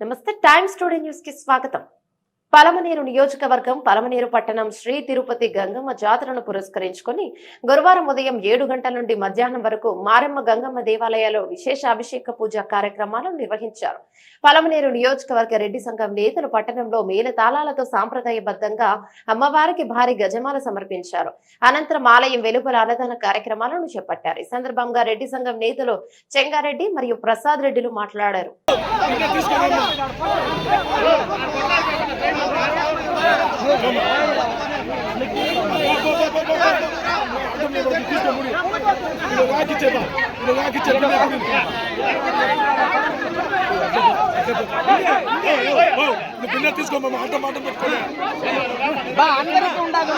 నమస్తే. Times today news కి స్వాగతం. పలమనేరు నియోజకవర్గం పలమనేరు పట్టణం శ్రీ తిరుపతి గంగమ్మ జాతరను పురస్కరించుకొని గురువారం ఉదయం 7 గంటల నుండి మధ్యాహ్నం వరకు మారెమ్మ గంగమ్మ దేవాలయాల్లో విశేష అభిషేక పూజ కార్యక్రమాలు నిర్వహించారు. పలమనేరు నియోజకవర్గ రెడ్డి సంఘం నేతలు పట్టణంలో మేళతాళాలతో సాంప్రదాయబద్ధంగా అమ్మవారికి భారీ గజమాల సమర్పించారు. అనంతరం ఆలయం వెలుపల అన్నదాన కార్యక్రమాలను చేపట్టారు. ఈ సందర్భంగా రెడ్డి సంఘం నేతలు చెంగారెడ్డి మరియు ప్రసాద్ రెడ్డిలు మాట్లాడారు. తీసుకోమా మాట మాట పెట్టుకోలే అందరికీ ఉండాలి.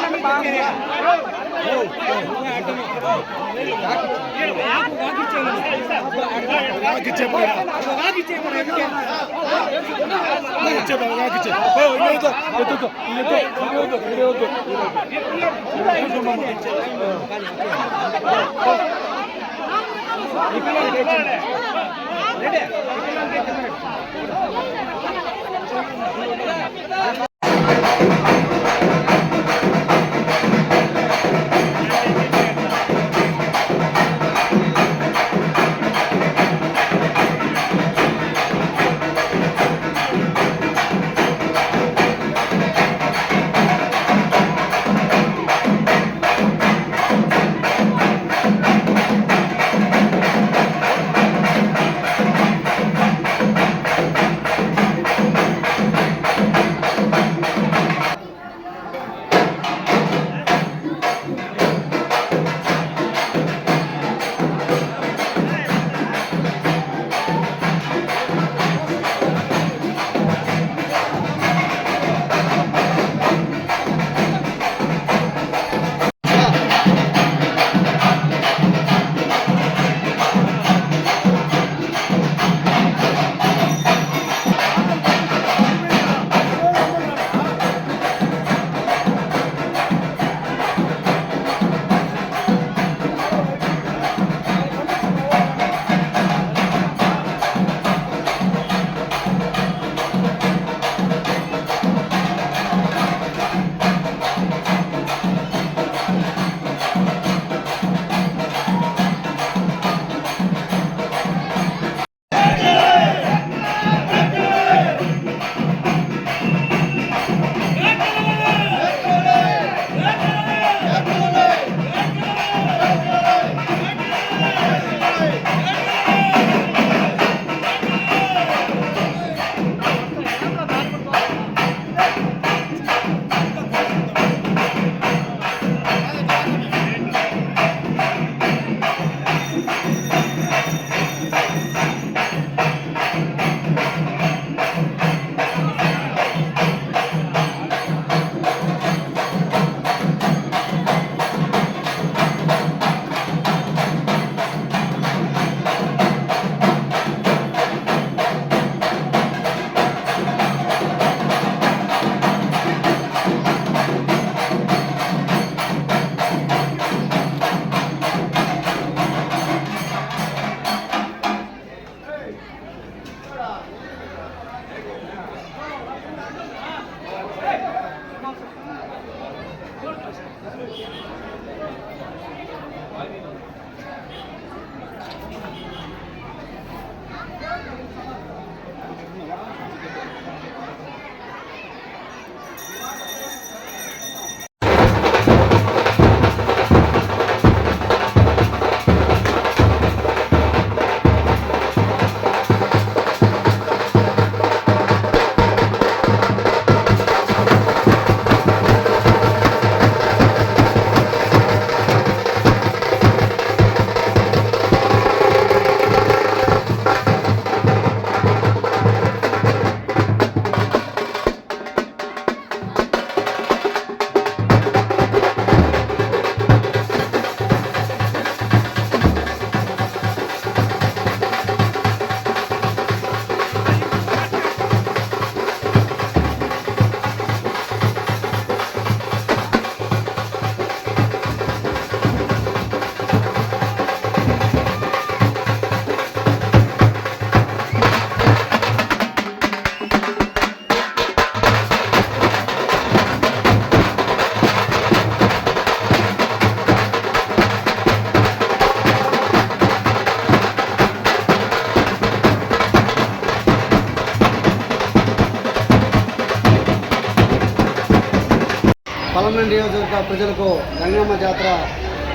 నియోజకవర్గ ప్రజలకు గంగమ్మ జాతర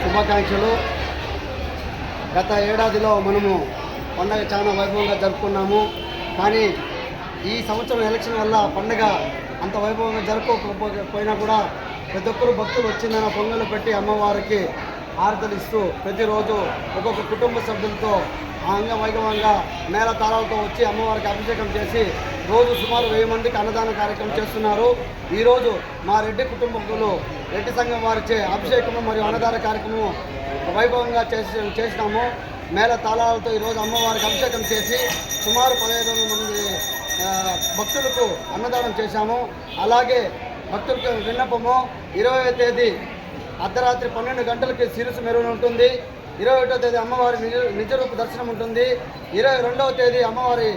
శుభాకాంక్షలు. గత ఏడాదిలో మనము పండగ చాలా వైభవంగా జరుపుకున్నాము. కానీ ఈ సంవత్సరం ఎలక్షన్ వల్ల పండగ అంత వైభవంగా జరుపుకోకపోయినా కూడా ప్రతి ఒక్కరు భక్తులు వచ్చిందన్న పొంగలు పెట్టి అమ్మవారికి హారతలు ఇస్తూ ప్రతిరోజు ఒక్కొక్క కుటుంబ సభ్యులతో అంగవైభవంగా మేళ తాళాలతో వచ్చి అమ్మవారికి అభిషేకం చేసి రోజు సుమారు 1000 మందికి అన్నదాన కార్యక్రమం చేస్తున్నారు. ఈరోజు మా రెడ్డి కుటుంబకులు రెడ్డి సంఘం వారిచే అభిషేకము మరియు అన్నదాన కార్యక్రమం వైభవంగా చేసినాము. మేళ తాళాలతో ఈరోజు అమ్మవారికి అభిషేకం చేసి సుమారు 1500 మంది భక్తులకు అన్నదానం చేశాము. అలాగే భక్తులకు విన్నపము 20వ తేదీ అర్ధరాత్రి 12 గంటలకి శిరసు మెరుగు ఉంటుంది. 21వ తేదీ అమ్మవారి నిజరూప దర్శనం ఉంటుంది. 22వ తేదీ అమ్మవారి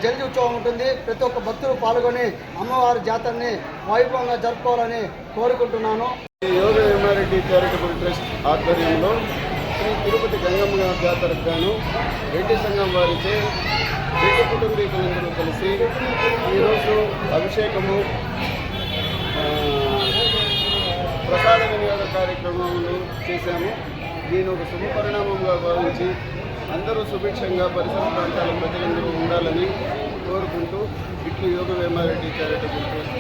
జల్ది ఉత్సవం ఉంటుంది. ప్రతి ఒక్క భక్తులు పాల్గొని అమ్మవారి జాతరని వైభవంగా జరుపుకోవాలని కోరుకుంటున్నాను. యోగ వేమారెడ్డి చారిటబుల్ ట్రస్ట్ ఆధ్వర్యంలో శ్రీ తిరుపతి గంగమ్మ జాతరకు గాను రెడ్డి సంఘం వారిచే రెడ్డి కుటుంబీకులందరూ కలిసి ఈరోజు అభిషేకము ప్రసాద వినియోగ కార్యక్రమాలు చేశాము. దీని ఒక శుభపరిణామంగా భావించి అందరూ సుభిక్షంగా పరిసర ప్రాంతాల ప్రజలందరూ ఉండాలని కోరుకుంటూ ఇట్లు యోగ వేమారెడ్డి చారిటబుల్ ట్రస్ట్